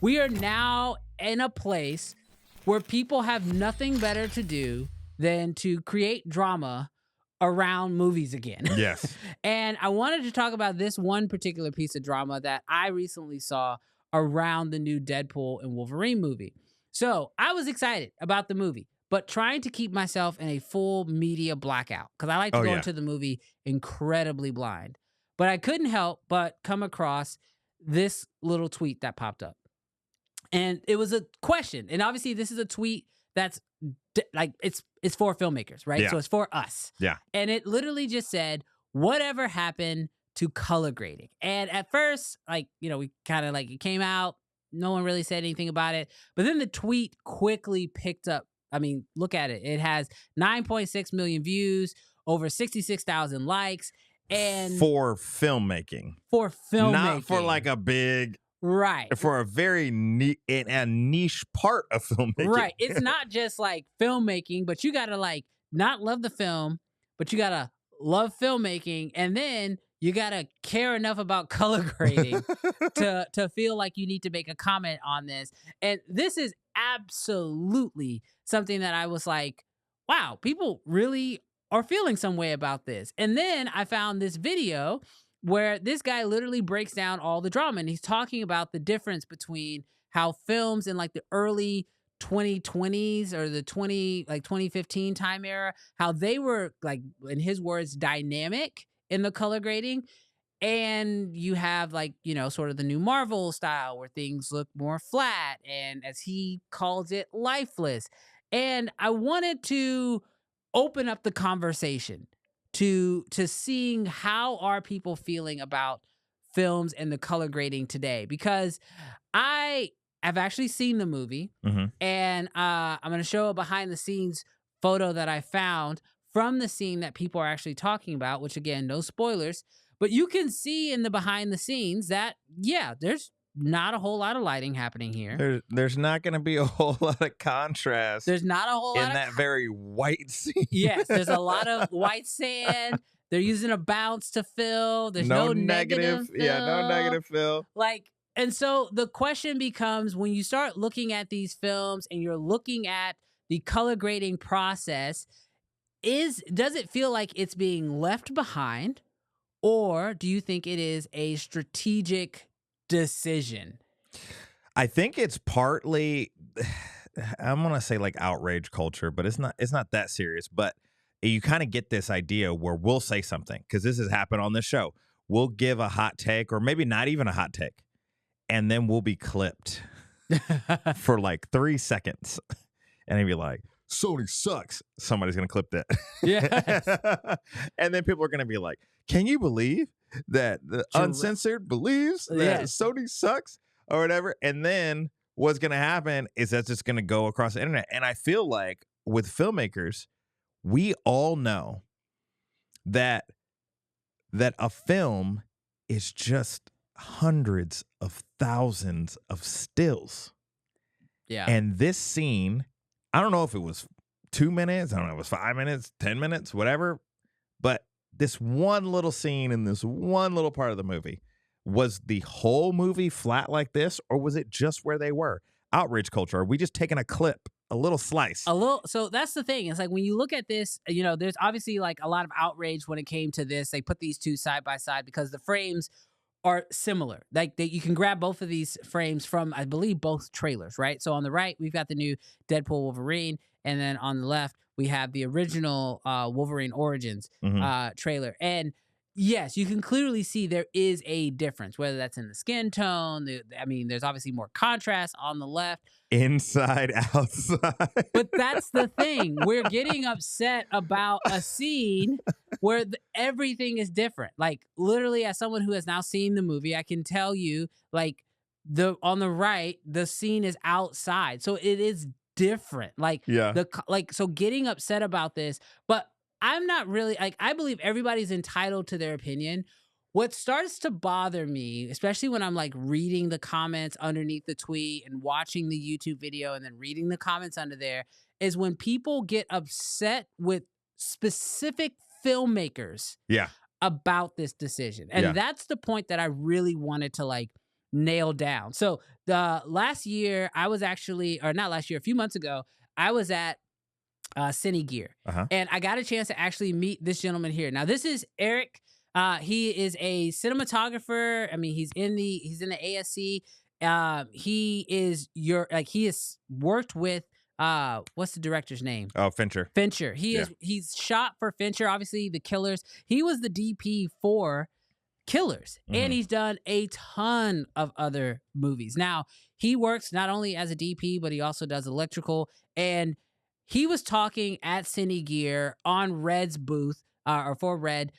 we are now in a place where people have nothing better to do than to create drama around movies again. Yes. And I wanted to talk about this one particular piece of drama that I recently saw around the new Deadpool and Wolverine movie. So I was excited about the movie, but trying to keep myself in a full media blackout because I like to go into the movie incredibly blind. But I couldn't help but come across this little tweet that popped up. And it was a question. And obviously this is a tweet that's like it's for filmmakers, right? Yeah. So it's for us. Yeah. And it literally just said, whatever happened to color grading? And at first, like, you know, we kind of like it came out, no one really said anything about it. But then the tweet quickly picked up. I mean, look at it. It has 9.6 million views, over 66,000 likes. And for filmmaking. Not for like a big, right. For a very niche part of filmmaking. Right. It's not just like filmmaking, but you got to like not love the film, but you got to love filmmaking. And then you got to care enough about color grading to feel like you need to make a comment on this. And this is absolutely something that I was like, wow, people really are feeling some way about this. And then I found this video where this guy literally breaks down all the drama, and he's talking about the difference between how films in like the early 2020s or the 2015 time era, how they were like, in his words, dynamic in the color grading. And you have like, you know, sort of the new Marvel style where things look more flat and, as he calls it, lifeless. And I wanted to open up the conversation to seeing how are people feeling about films and the color grading today, because I have actually seen the movie, and I'm going to show a behind the scenes photo that I found from the scene that people are actually talking about, which again, no spoilers, but you can see in the behind the scenes that, yeah, there's not a whole lot of lighting happening here. There's not going to be a whole lot of contrast. There's not a whole lot in that very white scene. Yes, there's a lot of white sand. They're using a bounce to fill. There's no negative fill. Yeah, no negative fill. Like, and so the question becomes, when you start looking at these films and you're looking at the color grading process, does it feel like it's being left behind, or do you think it is a strategic decision? I think it's partly, I'm going to say like outrage culture, but it's not that serious. But you kind of get this idea where we'll say something, because this has happened on this show. We'll give a hot take, or maybe not even a hot take, and then we'll be clipped for like 3 seconds. And they'd be like, Sony sucks. Somebody's going to clip that. Yeah. And then people are going to be like, can you believe that the Uncensored believes that Sony sucks or whatever? And then what's going to happen is that's just going to go across the internet. And I feel like with filmmakers, we all know that a film is just hundreds of thousands of stills. Yeah. And this scene, I don't know if it was 2 minutes, I don't know if it was 5 minutes, 10 minutes, whatever, but this one little scene in this one little part of the movie, was the whole movie flat like this, or was it just where they were? Outrage culture. Are we just taking a clip, a little slice? So that's the thing. It's like, when you look at this, you know, there's obviously like a lot of outrage when it came to this. They put these two side by side because the frames are similar. Like you can grab both of these frames from, I believe, both trailers, right? So on the right, we've got the new Deadpool Wolverine, and then on the left, we have the original Wolverine Origins trailer. And yes, you can clearly see there is a difference, whether that's in the skin tone. I mean, there's obviously more contrast on the left. Inside, outside. But that's the thing. We're getting upset about a scene where everything is different. Like, literally, as someone who has now seen the movie, I can tell you, like, on the right, the scene is outside. So it is different. Like, so getting upset about this, but I'm not really, like, I believe everybody's entitled to their opinion. What starts to bother me, especially when I'm like reading the comments underneath the tweet and watching the YouTube video and then reading the comments under there, is when people get upset with specific filmmakers about this decision. And that's the point that I really wanted to like nailed down. So the last year I was actually, or not last year, a few months ago, I was at Cine Gear, Uh-huh. and I got a chance to actually meet this gentleman here. Now, this is Eric. He is a cinematographer. I mean, he's in the ASC. He has worked with what's the director's name? Oh, Fincher. Fincher. Yeah. He's shot for Fincher, obviously the Killers. He was the DP for Killers, and he's done a ton of other movies. Now, he works not only as a DP, but he also does electrical. And he was talking at Cine Gear on Red's booth, or for Red,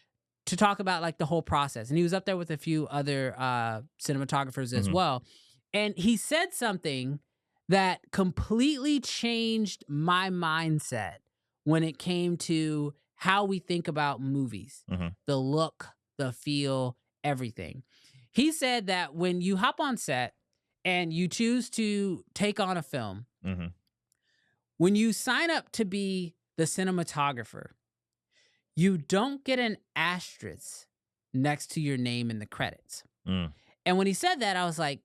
to talk about like the whole process. And he was up there with a few other cinematographers as well. And he said something that completely changed my mindset when it came to how we think about movies, the look, the feel, everything. He said that when you hop on set and you choose to take on a film, when you sign up to be the cinematographer, you don't get an asterisk next to your name in the credits. And when he said that, I was like,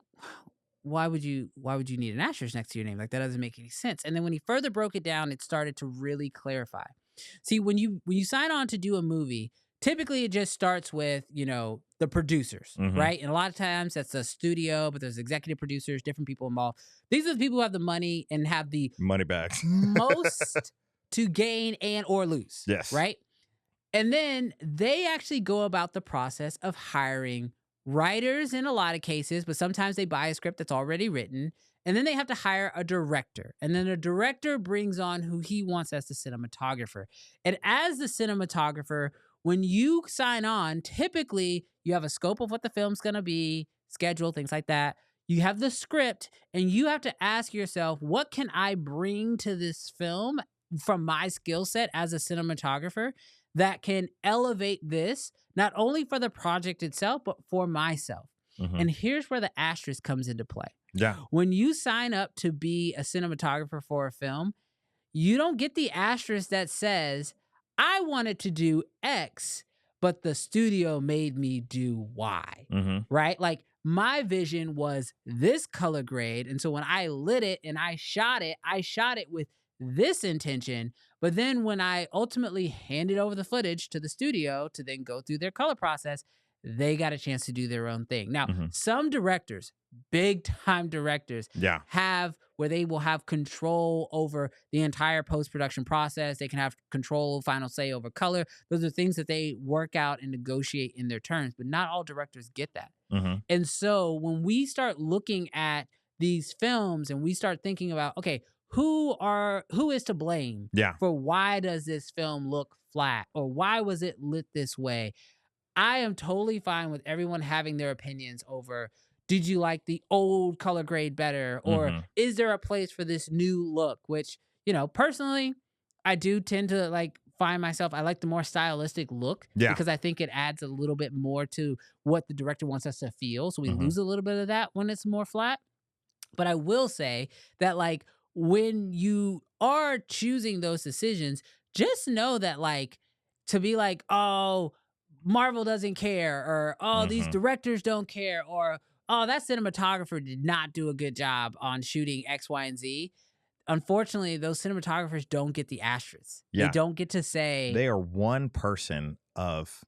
why would you need an asterisk next to your name? Like, that doesn't make any sense. And then when he further broke it down, it started to really clarify. See, when you sign on to do a movie, typically it just starts with, the producers, right? And a lot of times that's a studio, but there's executive producers, different people involved. These are the people who have the money and have the money bags most to gain and or lose. Yes. Right? And then they actually go about the process of hiring writers in a lot of cases, but sometimes they buy a script that's already written. And then they have to hire a director. And then a director brings on who he wants as the cinematographer. And as the cinematographer, when you sign on, typically you have a scope of what the film's going to be, schedule, things like that. You have the script, and you have to ask yourself, what can I bring to this film from my skill set as a cinematographer that can elevate this, not only for the project itself, but for myself? And here's where the asterisk comes into play. Yeah. When you sign up to be a cinematographer for a film, you don't get the asterisk that says, I wanted to do X, but the studio made me do Y, right? Like, my vision was this color grade. And so when I lit it and I shot it with this intention. But then when I ultimately handed over the footage to the studio to then go through their color process, they got a chance to do their own thing. Now, some directors, big time directors, have where they will have control over the entire post-production process. They can have control, final say over color. Those are things that they work out and negotiate in their terms, but not all directors get that. And so when we start looking at these films and we start thinking about, okay, who is to blame for why does this film look flat, or why was it lit this way? I am totally fine with everyone having their opinions over, did you like the old color grade better? Or is there a place for this new look? Which, personally, I do tend to find myself, I like the more stylistic look because I think it adds a little bit more to what the director wants us to feel. So we lose a little bit of that when it's more flat. But I will say that when you are choosing those decisions, just know that to be oh, Marvel doesn't care, or oh, these directors don't care, or oh, that cinematographer did not do a good job on shooting X, Y, and Z. Unfortunately, those cinematographers don't get the asterisks. They don't get to say. They are one person of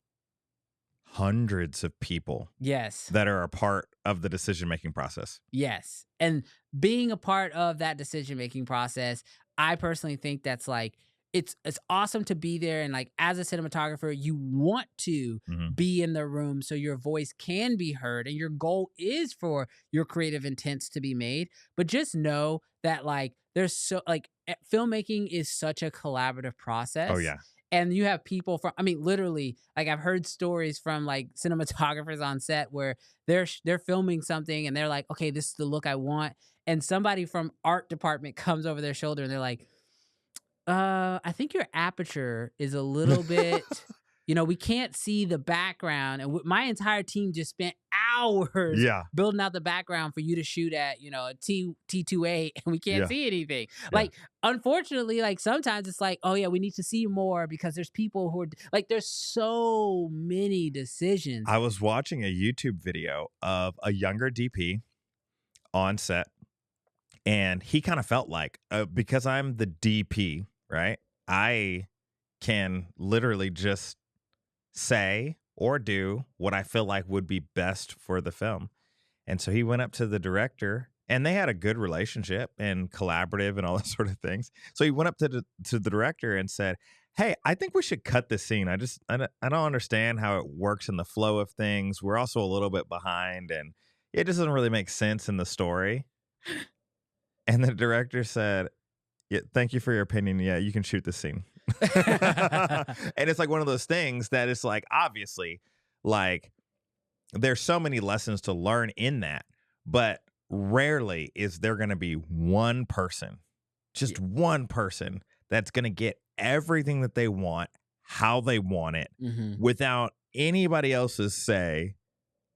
hundreds of people that are a part of the decision-making process. Yes. And being a part of that decision-making process, I personally think that's it's awesome to be there. And as a cinematographer, you want to be in the room so your voice can be heard. And your goal is for your creative intents to be made. But just know that there's filmmaking is such a collaborative process. Oh, yeah. And you have people from, literally, I've heard stories from cinematographers on set where they're filming something and they're like, okay, this is the look I want. And somebody from art department comes over their shoulder and they're like, I think your aperture is a little bit you know, we can't see the background. And my entire team just spent hours Yeah. building out the background for you to shoot at, you know, a T28 and we can't Yeah. see anything. Yeah. Like, unfortunately, like sometimes it's like, oh yeah, we need to see more because there's people who are like, there's so many decisions. I was watching a YouTube video of a younger DP on set, and he kind of felt like, because I'm the DP, right? I can literally just say or do what I feel like would be best for the film. And so he went up to the director, and they had a good relationship and collaborative and all those sort of things. So he went up to the director and said, hey, I think we should cut this scene. I don't understand how it works in the flow of things. We're also a little bit behind, and it just doesn't really make sense in the story. And the director said, yeah, thank you for your opinion. Yeah, you can shoot this scene. And it's like one of those things that it's like, obviously, like there's so many lessons to learn in that, but rarely is there going to be one person, just one person that's going to get everything that they want, how they want it, without anybody else's say.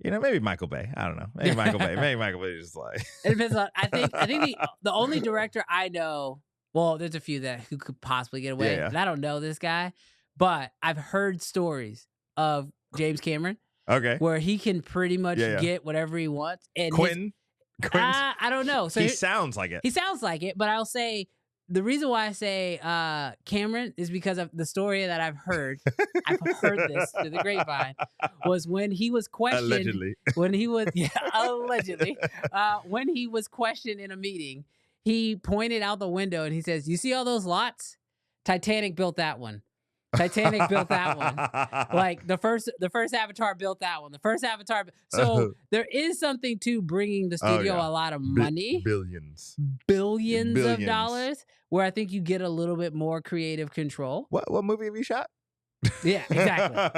You know, maybe Michael Bay. I don't know. Maybe Michael Bay. Maybe Michael Bay is just like. It depends on. I think the only director I know. Well, there's a few who could possibly get away, and I don't know this guy, but I've heard stories of James Cameron. Okay. Where he can pretty much get whatever he wants. And Quentin? I don't know. So he sounds like it. He sounds like it, but I'll say the reason why I say Cameron is because of the story that I've heard. I've heard this through the grapevine. Was when he was questioned. Allegedly. When he was allegedly when he was questioned in a meeting, he pointed out the window and he says, "You see all those lots? Titanic built that one. Titanic built that one. Like the first Avatar built that one. The first Avatar. So there is something to bringing the studio a lot of money, billions of dollars, where I think you get a little bit more creative control. What movie have you shot? Yeah,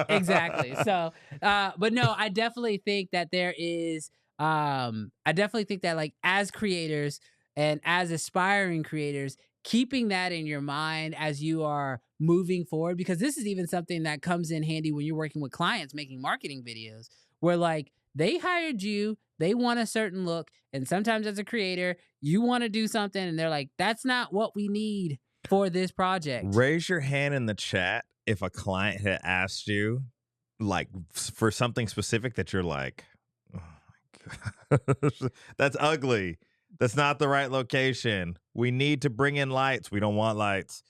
exactly. So, but no, I definitely think that there is. I definitely think that like as creators and as aspiring creators, keeping that in your mind as you are moving forward, because this is even something that comes in handy when you're working with clients making marketing videos, where like they hired you, they want a certain look, and sometimes as a creator, you want to do something and they're like, that's not what we need for this project. Raise your hand in the chat if a client had asked you like for something specific that you're like, oh my God, that's ugly. That's not the right location. We need to bring in lights. We don't want lights.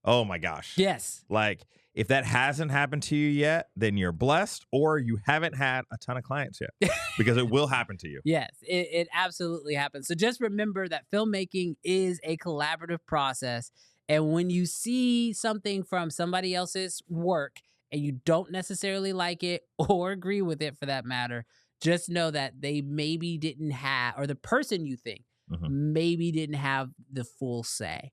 Oh my gosh. Yes. Like if that hasn't happened to you yet, then you're blessed, or you haven't had a ton of clients yet, because it will happen to you. Yes, it absolutely happens. So just remember that filmmaking is a collaborative process. And when you see something from somebody else's work and you don't necessarily like it or agree with it for that matter, just know that they maybe didn't have, or the person you think maybe didn't have the full say.